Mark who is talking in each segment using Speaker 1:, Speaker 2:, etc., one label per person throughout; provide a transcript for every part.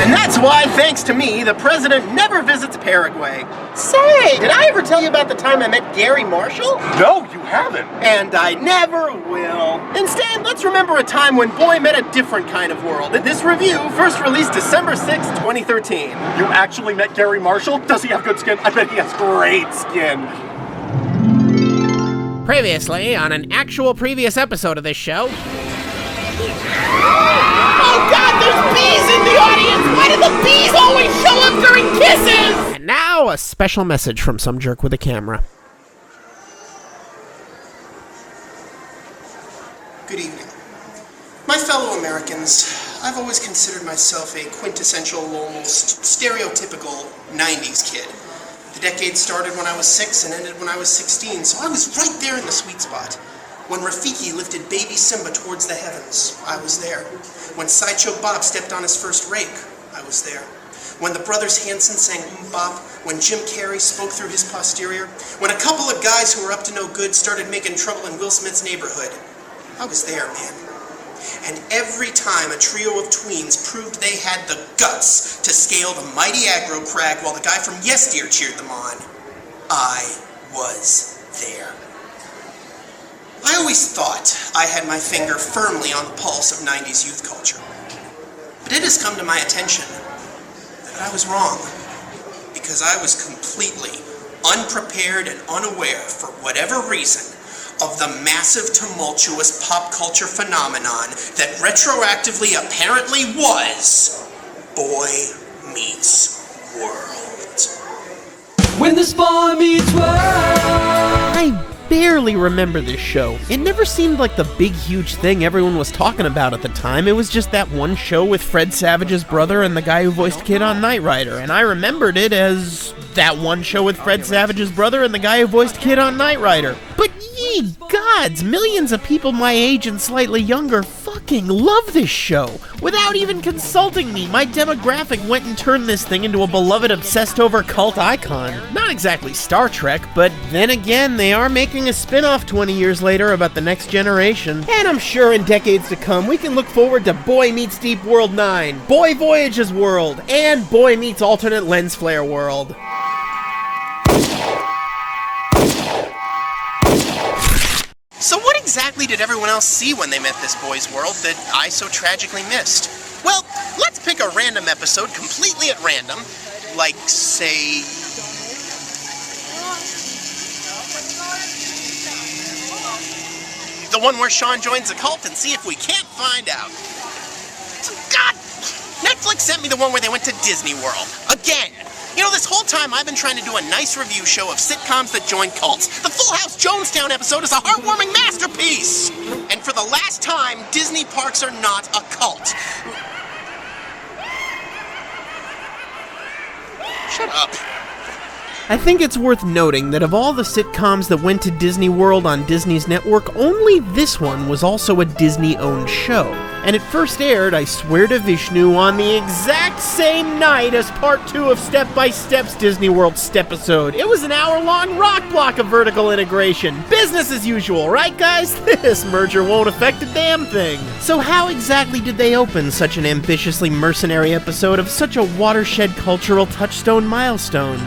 Speaker 1: And that's why, thanks to me, the president never visits Paraguay. Say, did I ever tell you about the time I met Gary Marshall?
Speaker 2: No, you haven't.
Speaker 1: And I never will. Instead, let's remember a time when Boy met a different kind of world. This review, first released December 6, 2013.
Speaker 2: You actually met Gary Marshall? Does he have good skin? I bet he has great skin.
Speaker 3: Previously, on an actual previous episode of this show.
Speaker 4: Oh God, there's bees in the audience! Why do the bees always show up during kisses?
Speaker 3: And now, a special message from some jerk with a camera.
Speaker 1: Good evening. My fellow Americans, I've always considered myself a quintessential, almost stereotypical 90s kid. The decade started when I was 6 and ended when I was 16, so I was right there in the sweet spot. When Rafiki lifted baby Simba towards the heavens, I was there. When Sideshow Bob stepped on his first rake, I was there. When the brothers Hanson sang Bop, when Jim Carrey spoke through his posterior, when a couple of guys who were up to no good started making trouble in Will Smith's neighborhood, I was there, man. And every time a trio of tweens proved they had the guts to scale the mighty aggro crag while the guy from Yes Dear cheered them on, I was there. I always thought I had my finger firmly on the pulse of 90s youth culture. But it has come to my attention that I was wrong, because I was completely unprepared and unaware, for whatever reason, of the massive, tumultuous pop culture phenomenon that retroactively apparently was Boy Meets World.
Speaker 5: When this boy meets world.
Speaker 3: I barely remember this show. It never seemed like the big, huge thing everyone was talking about at the time. It was just that one show with Fred Savage's brother and the guy who voiced Kid on Knight Rider, and I remembered it as that one show with Fred Savage's brother and the guy who voiced Kid on Knight Rider. But ye gods, millions of people my age and slightly younger fucking love this show. Without even consulting me, my demographic went and turned this thing into a beloved, obsessed-over cult icon. Not exactly Star Trek, but then again, they are making a spin-off 20 years later about the next generation. And I'm sure in decades to come, we can look forward to Boy Meets Deep World 9, Boy Voyages World, and Boy Meets Alternate Lens Flare World.
Speaker 1: So what exactly did everyone else see when they met this boy's world that I so tragically missed? Well, let's pick a random episode completely at random, like, say... the one where Sean joins a cult, and see if we can't find out. God! Netflix sent me the one where they went to Disney World. Again! You know, this whole time I've been trying to do a nice review show of sitcoms that join cults. The Full House Jonestown episode is a heartwarming masterpiece! And for the last time, Disney parks are not a cult. Shut up.
Speaker 3: I think it's worth noting that of all the sitcoms that went to Disney World on Disney's network, only this one was also a Disney-owned show. And it first aired, I swear to Vishnu, on the exact same night as Part 2 of Step by Step's Disney World Stepisode. It was an hour-long rock block of vertical integration. Business as usual, right guys? This merger won't affect a damn thing. So how exactly did they open such an ambitiously mercenary episode of such a watershed cultural touchstone milestone?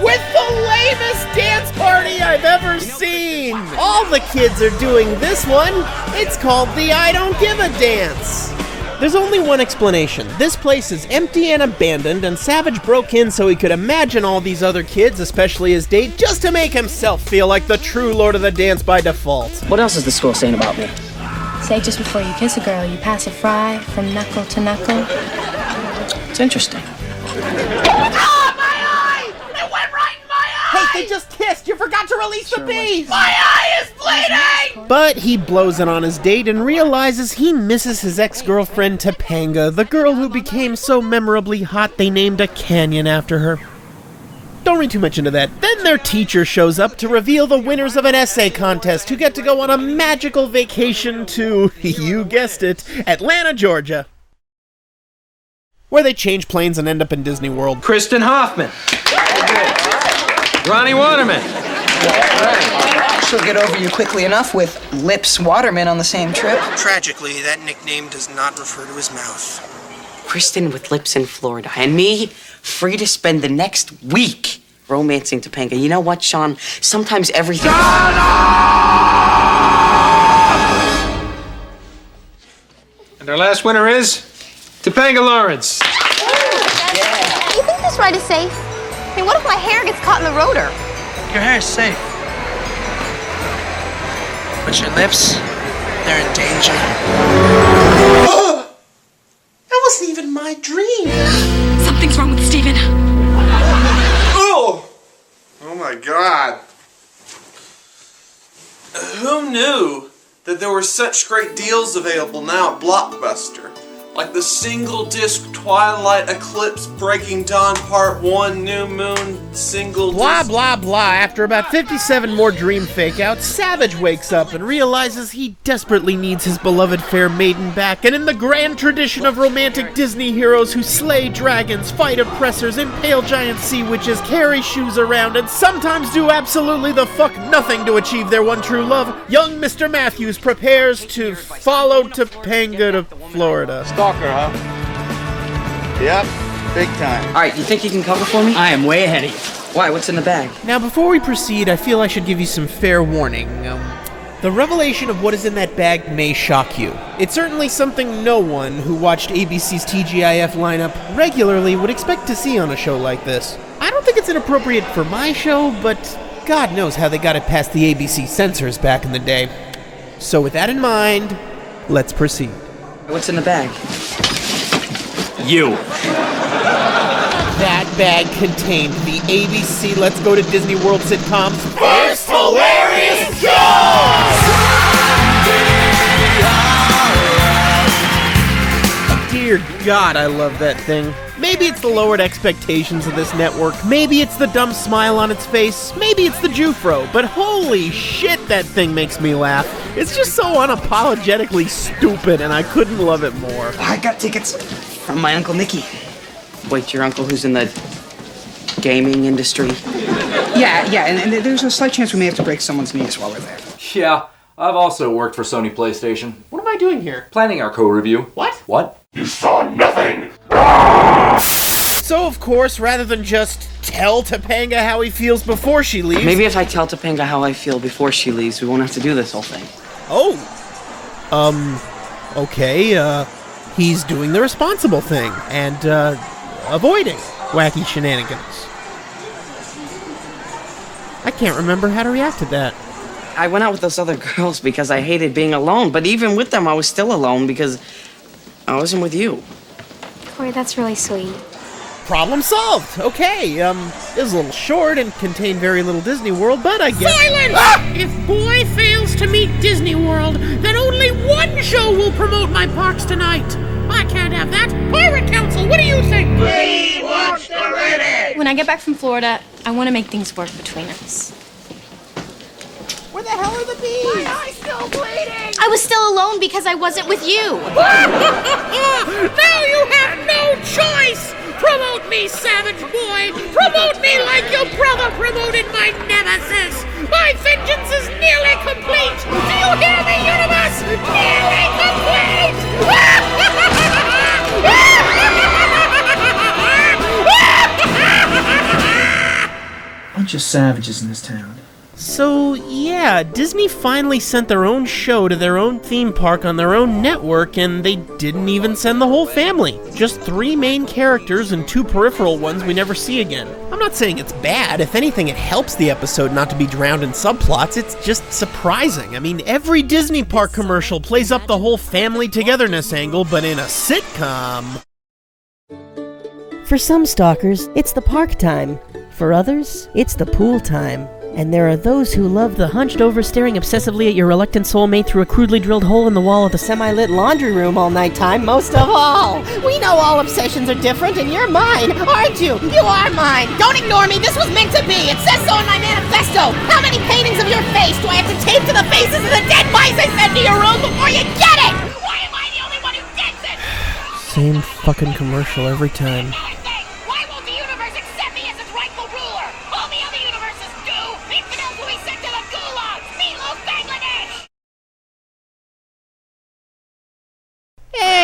Speaker 3: With the lamest dance party I've ever seen! All the kids are doing this one. It's called the I Don't Give a Dance. There's only one explanation. This place is empty and abandoned, and Savage broke in so he could imagine all these other kids, especially his date, just to make himself feel like the true Lord of the Dance by default.
Speaker 6: What else is the school saying about me?
Speaker 7: Say just before you kiss a girl, you pass a fry from knuckle to knuckle.
Speaker 6: It's interesting.
Speaker 3: They just kissed! You forgot to release the bees!
Speaker 4: My eye is bleeding!
Speaker 3: But he blows it on his date and realizes he misses his ex-girlfriend Topanga, the girl who became so memorably hot they named a canyon after her. Don't read too much into that. Then their teacher shows up to reveal the winners of an essay contest who get to go on a magical vacation to, you guessed it, Atlanta, Georgia, where they change planes and end up in Disney World.
Speaker 5: Kristen Hoffman. Ronnie Waterman.
Speaker 8: She'll get over you quickly enough with Lips Waterman on the same trip.
Speaker 1: Tragically, that nickname does not refer to his mouth.
Speaker 8: Kristen with lips in Florida, and me free to spend the next week romancing Topanga. You know what, Sean? Sometimes everything...
Speaker 5: And our last winner is Topanga Lawrence.
Speaker 9: Do you think this ride is safe? I mean, what if my hair gets caught in the rotor?
Speaker 8: Your hair's safe. But your lips, they're in danger.
Speaker 1: That wasn't even my dream.
Speaker 7: Something's wrong with Steven.
Speaker 10: Oh! Oh my god. Who knew that there were such great deals available now at Blockbuster? Like the single disc Twilight Eclipse Breaking Dawn Part 1 New Moon single
Speaker 3: Blah,
Speaker 10: disc.
Speaker 3: blah, blah. After about 57 more dream fake-outs, Savage wakes up and realizes he desperately needs his beloved fair maiden back, and in the grand tradition of romantic Disney heroes who slay dragons, fight oppressors, impale giant sea witches, carry shoes around, and sometimes do absolutely the fuck nothing to achieve their one true love, young Mr. Matthews prepares to follow Topanga to Florida.
Speaker 2: Stalker, huh? Yep, big time.
Speaker 8: All right, you think you can cover for me?
Speaker 6: I am way ahead of you.
Speaker 8: Why? What's in the bag?
Speaker 3: Now, before we proceed, I feel I should give you some fair warning. The revelation of what is in that bag may shock you. It's certainly something no one who watched ABC's TGIF lineup regularly would expect to see on a show like this. I don't think it's inappropriate for my show, but God knows how they got it past the ABC censors back in the day. So with that in mind, let's proceed.
Speaker 8: What's in the bag?
Speaker 2: You.
Speaker 3: That bag contained the ABC Let's Go to Disney World sitcom's first hilarious joke! Dear God, I love that thing. Maybe it's the lowered expectations of this network, maybe it's the dumb smile on its face, maybe it's the Jufro, but holy shit, that thing makes me laugh. It's just so unapologetically stupid, and I couldn't love it more.
Speaker 8: I got tickets from my Uncle Nicky. Wait, your uncle who's in the gaming industry?
Speaker 11: Yeah, and there's a slight chance we may have to break someone's knees while we're there.
Speaker 5: Yeah, I've also worked for Sony PlayStation.
Speaker 3: What am I doing here?
Speaker 5: Planning our co-review.
Speaker 3: What?
Speaker 5: What?
Speaker 2: You saw nothing.
Speaker 3: So, of course, rather than just tell Topanga how he feels before she leaves...
Speaker 8: Maybe if I tell Topanga how I feel before she leaves, we won't have to do this whole thing.
Speaker 3: Oh. Okay, he's doing the responsible thing, and, avoiding wacky shenanigans. I can't remember how to react to that.
Speaker 8: I went out with those other girls because I hated being alone, but even with them, I was still alone because I wasn't with you.
Speaker 9: Corey, that's really sweet.
Speaker 3: Problem solved! Okay, it was a little short and contained very little Disney World, but I guess...
Speaker 4: Silence! If Boy fails to meet Disney World, then only one show will promote my parks tonight. I can't have that. Pirate Council, what do you think?
Speaker 12: We watched already!
Speaker 7: When I get back from Florida, I want to make things work between us.
Speaker 4: Where the hell are the bees? My eye's still bleeding!
Speaker 9: I was still alone because I wasn't with you.
Speaker 4: Now you have no choice! Promote me, Savage Boy! Promote me like your brother promoted my nemesis! My vengeance is nearly complete! Do you hear me, universe? Nearly complete!
Speaker 11: Bunch of savages in this town.
Speaker 3: So, yeah, Disney finally sent their own show to their own theme park on their own network, and they didn't even send the whole family. Just 3 main characters and 2 peripheral ones we never see again. I'm not saying it's bad. If anything, it helps the episode not to be drowned in subplots. It's just surprising. I mean, every Disney park commercial plays up the whole family togetherness angle, but in a sitcom...
Speaker 13: For some stalkers, it's the park time. For others, it's the pool time. And there are those who love the hunched-over staring obsessively at your reluctant soulmate through a crudely drilled hole in the wall of the semi-lit laundry room all night time, most of all. We know all obsessions are different, and you're mine, aren't you? You are mine.
Speaker 4: Don't ignore me, this was meant to be! It says so in my manifesto! How many paintings of your face do I have to tape to the faces of the dead mice I send to your room before you get it? Why am I the only one who gets it?
Speaker 3: Same fucking commercial every time.
Speaker 4: Why won't the universe accept me as its rightful ruler? All the other universes do! Infidels will be sent to the gulags! Meatloaf Bangladesh!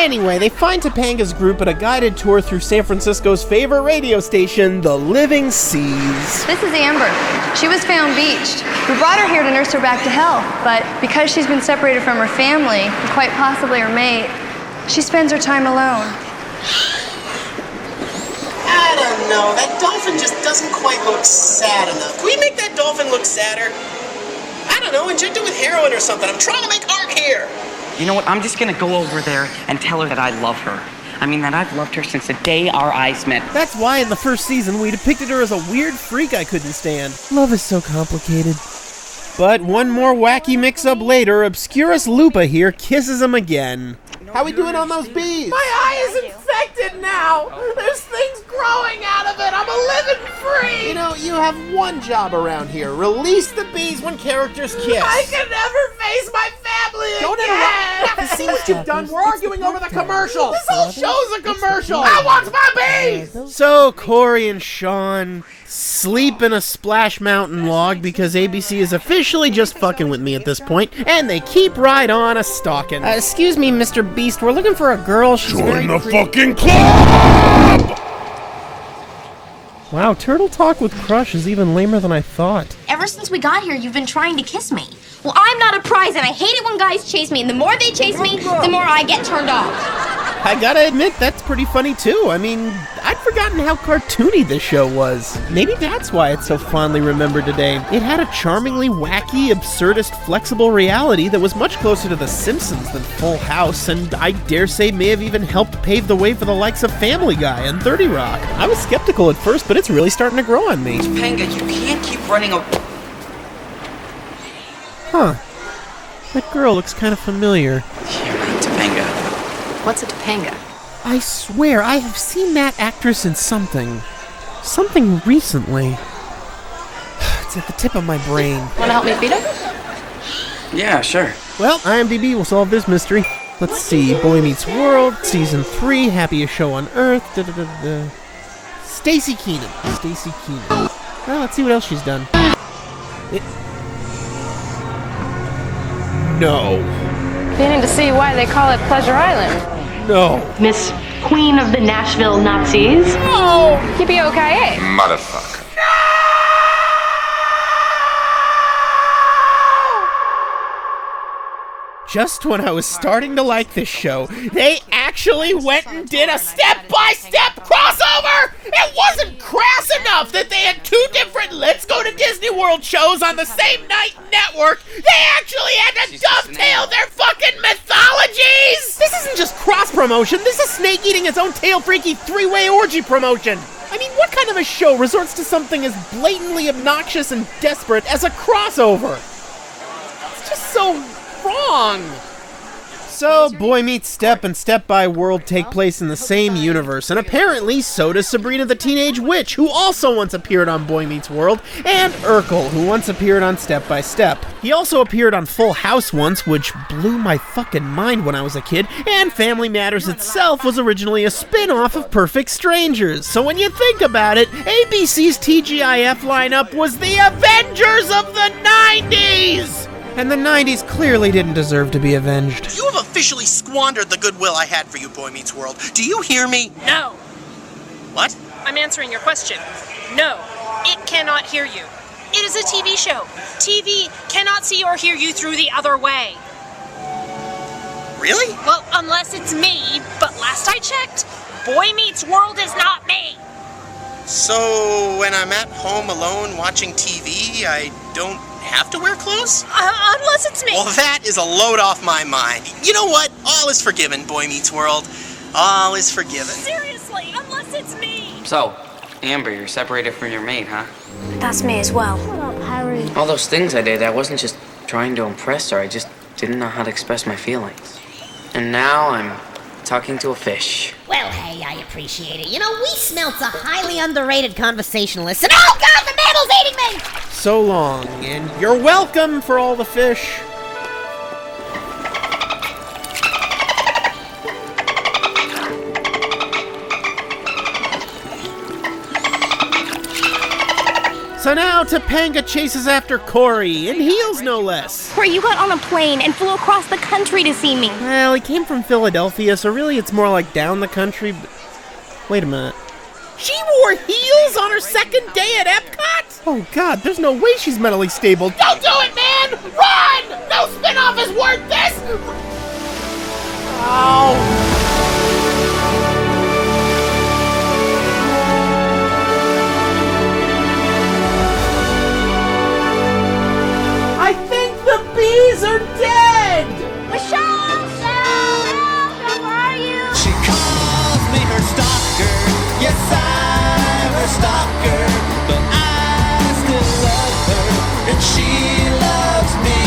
Speaker 3: Anyway, they find Topanga's group at a guided tour through San Francisco's favorite radio station, The Living Seas.
Speaker 14: This is Amber. She was found beached. We brought her here to nurse her back to health, but because she's been separated from her family, and quite possibly her mate, she spends her time alone.
Speaker 1: I don't know, that dolphin just doesn't quite look sad enough. Can we make that dolphin look sadder? I don't know, inject it with heroin or something. I'm trying to make art here.
Speaker 8: You know what? I'm just gonna go over there and tell her that I love her. I mean, that I've loved her since the day our eyes met.
Speaker 3: That's why in the first season we depicted her as a weird freak I couldn't stand. Love is so complicated. But one more wacky mix-up later, Obscurus Lupa here kisses him again. How we doing on those bees?
Speaker 4: My eye is infected now. There's things growing out of it. I'm a living free.
Speaker 3: You know, you have one job around here. Release the bees when characters kiss.
Speaker 4: I can never face my family
Speaker 3: Don't
Speaker 4: again.
Speaker 3: interrupt. See what you've done. We're arguing over the commercial.
Speaker 4: This whole show's a commercial. I want my bees.
Speaker 3: So Corey and Sean sleep in a Splash Mountain log because ABC is officially just fucking with me at this point, and they keep right on a stalking. Excuse me, Mr. Beast, we're looking for a girl. She's
Speaker 15: Join the fucking club!
Speaker 3: Wow, Turtle Talk with Crush is even lamer than I thought.
Speaker 9: Ever since we got here, you've been trying to kiss me. Well, I'm not a prize, and I hate it when guys chase me, and the more they chase me, the more I get turned off.
Speaker 3: I gotta admit, that's pretty funny too. I mean, I'd forgotten how cartoony this show was. Maybe that's why it's so fondly remembered today. It had a charmingly wacky, absurdist, flexible reality that was much closer to The Simpsons than Full House, and I dare say may have even helped pave the way for the likes of Family Guy and 30 Rock. I was skeptical at first, but it's really starting to grow on me.
Speaker 8: Topanga, you can't keep running a...
Speaker 3: Huh. That girl looks kind of familiar.
Speaker 8: You're right, Topanga.
Speaker 7: What's a Topanga?
Speaker 3: I swear, I have seen that actress in something. Something recently. It's at the tip of my brain.
Speaker 7: Want to help me feed him?
Speaker 8: Yeah, sure.
Speaker 3: Well, IMDb will solve this mystery. Let's see. Boy Meets World, Season 3, Happiest Show on Earth, Stacey Keenan. Stacey Keenan. Well, let's see what else she's done. No.
Speaker 7: Beginning to see why they call it Pleasure Island.
Speaker 3: No.
Speaker 16: Miss Queen of the Nashville Nazis.
Speaker 7: Oh! Yippee-okay-yay.
Speaker 15: Motherfucker.
Speaker 3: Just when I was starting to like this show, they actually went and did a step-by-step crossover! It wasn't crass enough that they had two different Let's Go to Disney World shows on the same night network. They actually had to dovetail their fucking mythologies! This isn't just cross-promotion, this is Snake eating its own tail-freaky three-way orgy promotion! I mean, what kind of a show resorts to something as blatantly obnoxious and desperate as a crossover? It's just so... wrong. So, Boy Meets Step and Step by World take place in the same universe, and apparently so does Sabrina the Teenage Witch, who also once appeared on Boy Meets World, and Urkel, who once appeared on Step by Step. He also appeared on Full House once, which blew my fucking mind when I was a kid, and Family Matters itself was originally a spin-off of Perfect Strangers. So when you think about it, ABC's TGIF lineup was the Avengers of the 90s! And the 90s clearly didn't deserve to be avenged.
Speaker 1: You have officially squandered the goodwill I had for you, Boy Meets World. Do you hear me?
Speaker 17: No.
Speaker 1: What?
Speaker 17: I'm answering your question. No, it cannot hear you. It is a TV show. TV cannot see or hear you through the other way.
Speaker 1: Really?
Speaker 17: Well, unless it's me, but last I checked, Boy Meets World is not me.
Speaker 1: So when I'm at home alone watching TV, I don't have to wear clothes?
Speaker 17: Unless it's me.
Speaker 1: Well, that is a load off my mind. You know what? All is forgiven, Boy Meets World. All is forgiven.
Speaker 17: Seriously, unless it's me.
Speaker 8: So, Amber, you're separated from your mate, huh?
Speaker 9: That's me as well.
Speaker 7: Shut up, Harry.
Speaker 8: All those things I did, I wasn't just trying to impress her. I just didn't know how to express my feelings. And now I'm talking to a fish.
Speaker 18: Well, hey, I appreciate it. You know, we smelt a highly underrated conversationalist, and oh god, the mammal's eating me!
Speaker 3: So long, and you're welcome for all the fish. So now Topanga chases after Corey, in heels no less.
Speaker 9: Corey, you got on a plane and flew across the country to see me.
Speaker 3: Well, he came from Philadelphia, so really it's more like down the country, but... Wait a minute.
Speaker 4: She wore heels on her second day at Epcot?
Speaker 3: Oh god, there's no way she's mentally stable.
Speaker 4: Don't do it, man! Run! No spinoff is worth this!
Speaker 3: Ow! I think the bees are dead!
Speaker 9: Michelle! Michelle, where are you?
Speaker 19: She calls me her stalker. Yes, I'm her stalker. But I still love her, and she loves me.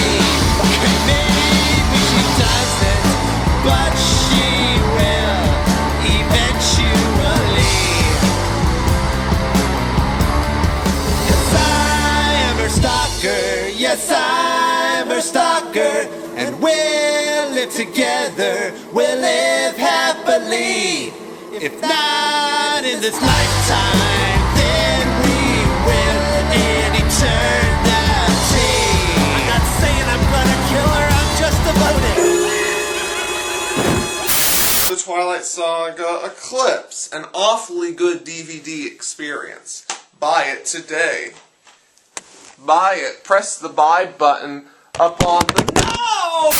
Speaker 19: Okay, maybe she doesn't, but she will eventually. Yes, I am her stalker. Yes, I'm her stalker. And we'll live together. We'll live happily. If not in this lifetime, then we will in eternity. I'm not saying I'm gonna kill her, I'm just devoted.
Speaker 10: The Twilight Saga Eclipse, an awfully good DVD experience. Buy it today. Buy it. Press the buy button up on the... No!